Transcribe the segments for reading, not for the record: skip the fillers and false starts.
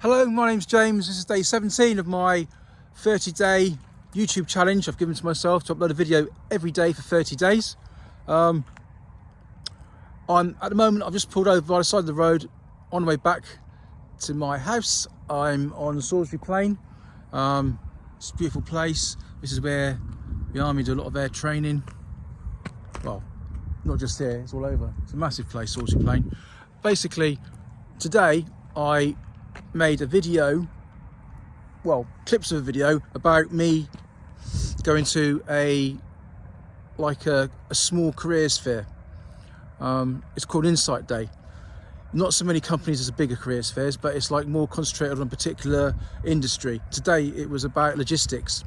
Hello, my name's James. This is day 17 of my 30-day YouTube challenge I've given to myself to upload a video every day for 30 days. At the moment, I've just pulled over by the side of the road on the way back to my house. I'm on Salisbury Plain. It's a beautiful place. This is where the army do a lot of air training. Well, not just here, it's all over. It's a massive place, Salisbury Plain. Basically, today I made a video, well, clips of a video about me going to a small careers fair. It's called Insight Day. Not so many companies as a bigger careers fairs, but it's like more concentrated on a particular industry. Today it was about logistics.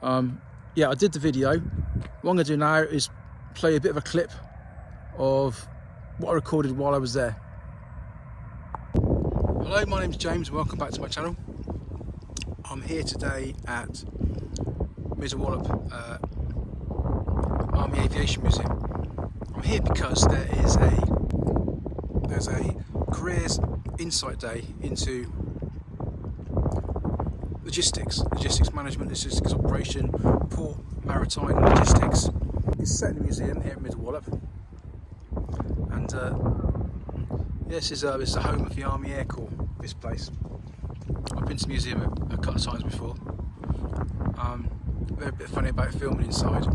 Yeah, I did the video. What I'm going to do now is play a bit of a clip of what I recorded while I was there. Hello, my name's James and welcome back to my channel. I'm here today at Wallop Army Aviation Museum. I'm here because there's a careers insight day into logistics management, logistics operation, port, maritime logistics. It's set in the museum here at Wallop, and this is the home of the Army Air Corps, this place. I've been to the museum a couple of times before. They're a bit funny about filming inside.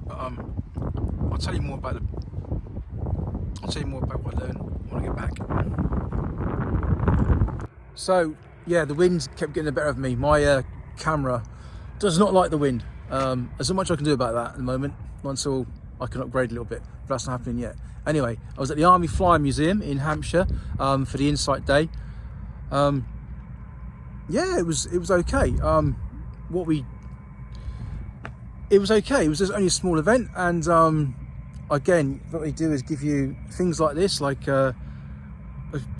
But I'll tell you more about what I learned when I get back. So yeah, the wind kept getting the better of me. My camera does not like the wind. There's not much I can do about that at the moment, not until I can upgrade a little bit, but that's not happening yet. Anyway, I was at the Army Flying Museum in Hampshire for the Insight Day. Yeah, it was okay. It was okay. It was just only a small event, and again, what they do is give you things like this, like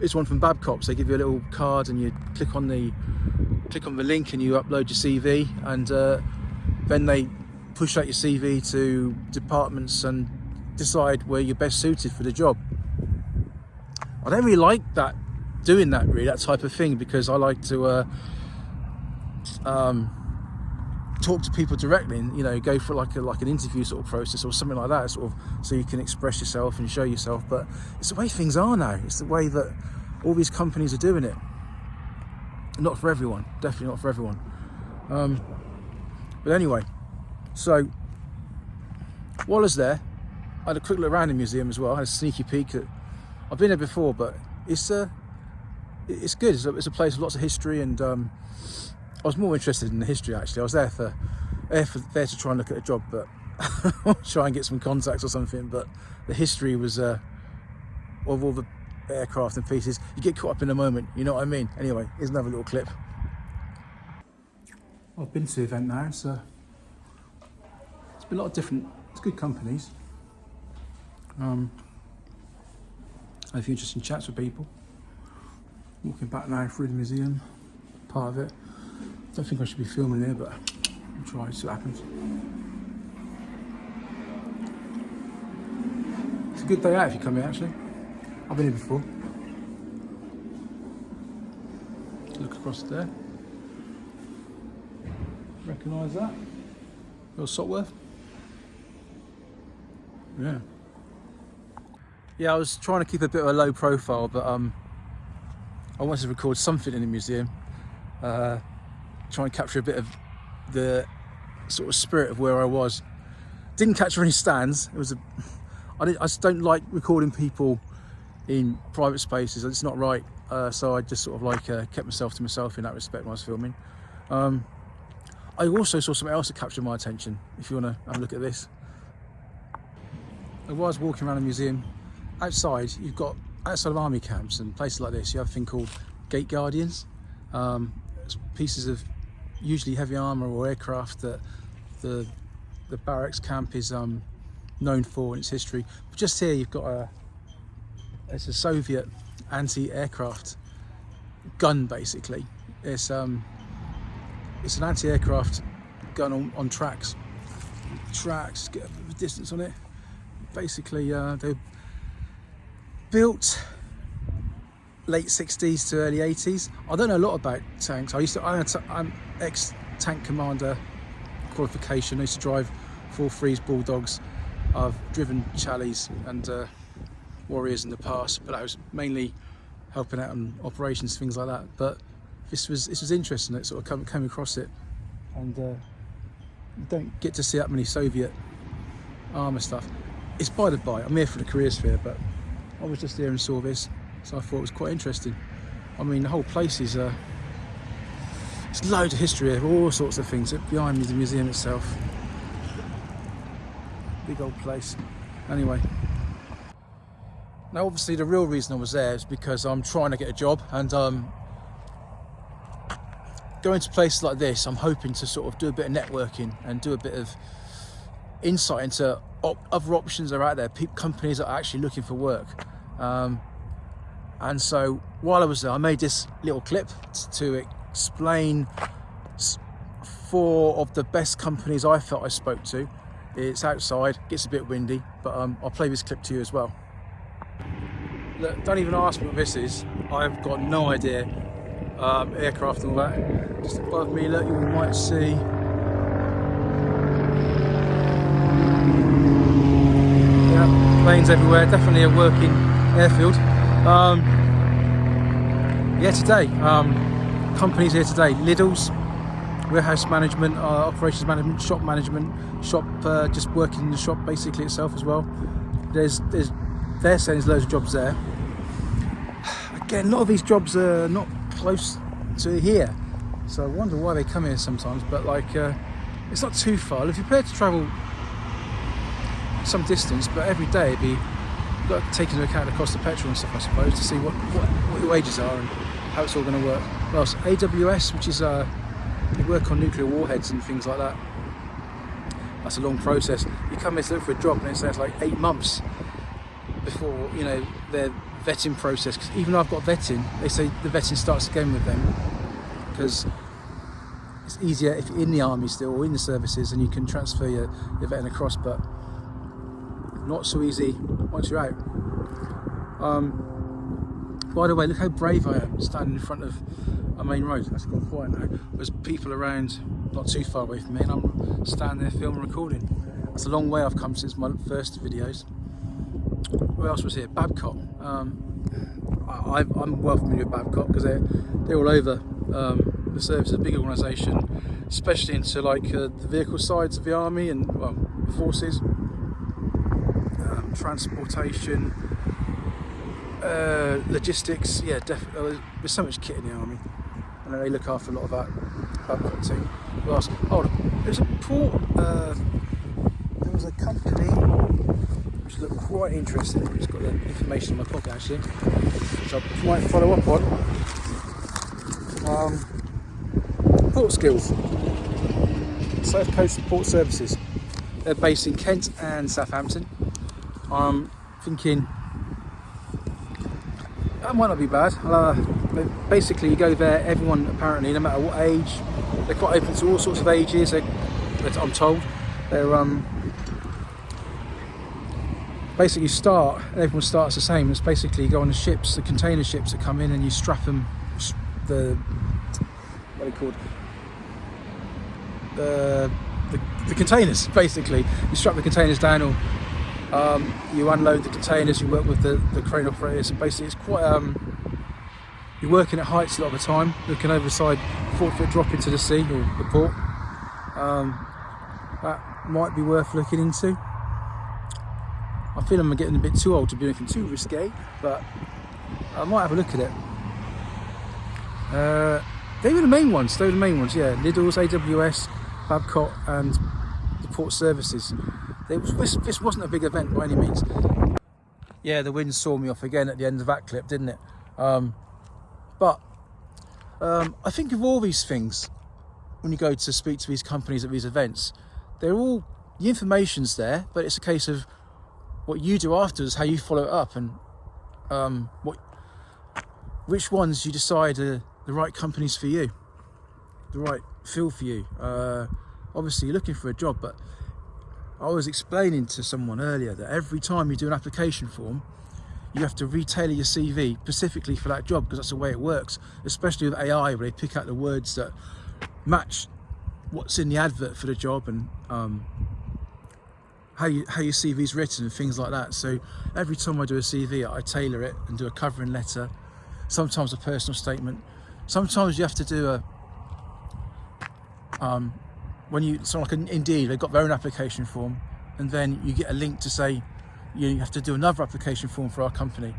it's one from Babcock's. They give you a little card, and you click on the link, and you upload your CV, and then they push out your CV to departments and decide where you're best suited for the job. I don't really like doing that type of thing, because I like to talk to people directly, and go for like an interview sort of process or something like that, sort of, so you can express yourself and show yourself. But it's the way things are now. It's the way that all these companies are doing it. Not for everyone, definitely not for everyone. But anyway, so while I was there, I had a quick look around the museum as well. I had a sneaky peek. I've been there before, but it's good. It's a place with lots of history, and I was more interested in the history actually. I was there to try and look at a job, but try and get some contacts or something. But the history was of all the aircraft and pieces. You get caught up in the moment, you know what I mean? Anyway, here's another little clip. I've been to the event now, so it's been a lot of different. It's good companies. I have a few interesting chats with people. Walking back now through the museum, part of it. Don't think I should be filming here, but I'll try to see what happens. It's a good day out if you come here, actually. I've been here before. Look across there. Recognise that? Little Sotworth. Yeah. Yeah, I was trying to keep a bit of a low profile, but I wanted to record something in the museum. Try and capture a bit of the sort of spirit of where I was. Didn't capture any stands. I just don't like recording people in private spaces. It's not right. So I just sort of kept myself to myself in that respect when I was filming. I also saw something else that captured my attention. If you want to have a look at this. While I was walking around the museum, outside of army camps and places like this, you have a thing called gate guardians. It's pieces of usually heavy armour or aircraft that the barracks camp is known for in its history. But just here you've got it's a Soviet anti-aircraft gun, basically. It's an anti-aircraft gun on tracks. Get a bit of distance on it. Basically, they're built late 60s to early 80s. I don't know a lot about tanks. I'm ex-tank commander qualification. I used to drive 4.3s Bulldogs. I've driven Charlies and Warriors in the past, but I was mainly helping out on operations, things like that. But this was interesting. It sort of came across it, and you don't get to see that many Soviet armour stuff. It's by the by. I'm here for the careers fair, but I was just there and saw this, so I thought it was quite interesting. I mean, the whole place is it's loads of history here, all sorts of things. Behind me is the museum itself. Big old place. Anyway, now obviously the real reason I was there is because I'm trying to get a job, and going to places like this, I'm hoping to sort of do a bit of networking and do a bit of insight into other options that are out there, companies that are actually looking for work. And so while I was there, I made this little clip to explain 4 of the best companies I felt I spoke to. It's outside, gets a bit windy, but I'll play this clip to you as well. Look, don't even ask me what this is. I've got no idea. Aircraft and all that. Just above me, look, you might see. Yeah, planes everywhere. Definitely a working airfield. Yeah, today, companies here today. Lidl's, warehouse management, operations management, shop just working in the shop basically itself as well. They're saying there's loads of jobs there. Again, a lot of these jobs are not close to here, so I wonder why they come here sometimes, but like it's not too far. If you're prepared to travel some distance, but every day it'd be, you've got to take into account the cost of petrol and stuff, I suppose, to see what your wages are and how it's all going to work. Well, so AWS, which is they work on nuclear warheads and things like that. That's a long process. You come here to look for a job and it says like 8 months before, you know, their vetting process. Because even though I've got vetting, they say the vetting starts again with them, because it's easier if you're in the army still or in the services and you can transfer your vetting across, but not so easy once you're out. By the way, look how brave I am standing in front of a main road. That's gone quiet now. There's people around not too far away from me, and I'm standing there filming and recording. That's a long way I've come since my first videos. Who else was here? Babcock. I'm well familiar with Babcock because they're all over the service. A big organisation, especially into like the vehicle sides of the army and well, the forces, transportation, logistics. Yeah, definitely. There's so much kit in the army, and they look after a lot of that. Babcock team. What else? Oh, there's a port. There was a company which looked quite interesting. I've just got the information in my pocket actually, which I might follow up on. Port Skills, South Coast Port Services. They're based in Kent and Southampton. I'm thinking that might not be bad. But basically, you go there. Everyone apparently, no matter what age, they're quite open to all sorts of ages. I'm told they're basically start. Everyone starts the same. It's basically you go on the ships, the container ships that come in, and you strap them. What are they called? The containers. Basically, you strap the containers down, or you unload the containers. You work with the crane operators, and basically it's quite. You're working at heights a lot of the time, looking over the side, 4-foot drop into the sea or the port. That might be worth looking into. I feel I'm getting a bit too old to be anything too risque, but I might have a look at it. They were the main ones, yeah. Lidl's, AWS, Babcock and the port services. This wasn't a big event by any means. Yeah, the wind saw me off again at the end of that clip, didn't it? But I think of all these things, when you go to speak to these companies at these events, they're all, the information's there, but it's a case of what you do afterwards, how you follow it up, and which ones you decide are the right companies for you, the right feel for you. Obviously you're looking for a job, but I was explaining to someone earlier that every time you do an application form, you have to retailer your CV specifically for that job, because that's the way it works, especially with AI, where they pick out the words that match what's in the advert for the job, and how your CV is written and things like that. So every time I do a CV, I tailor it and do a covering letter, sometimes a personal statement. Sometimes you have to do a when you, so like Indeed, they've got their own application form, and then you get a link to say you have to do another application form for our company.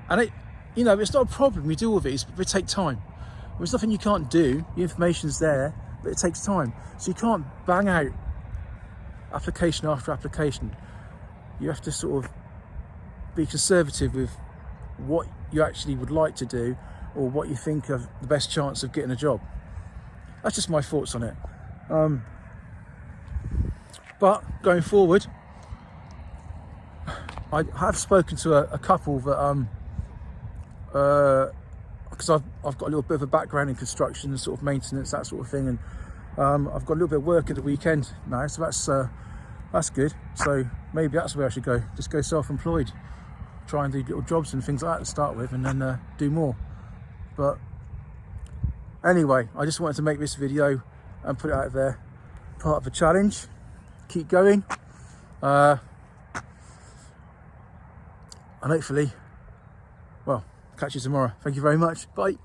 And it, you know, it's not a problem, we do all these, but they take time. There's nothing you can't do, the information's there, but it takes time. So you can't bang out application after application. You have to sort of be conservative with what you actually would like to do, or what you think of the best chance of getting a job. That's just my thoughts on it. But going forward, I have spoken to a couple that because I've got a little bit of a background in construction and sort of maintenance, that sort of thing, and I've got a little bit of work at the weekend now, so that's good. So maybe that's where I should go, just go self-employed, try and do little jobs and things like that to start with, and then do more. But anyway, I just wanted to make this video and put it out there, part of a challenge. Keep going, and hopefully, well, catch you tomorrow. Thank you very much. Bye.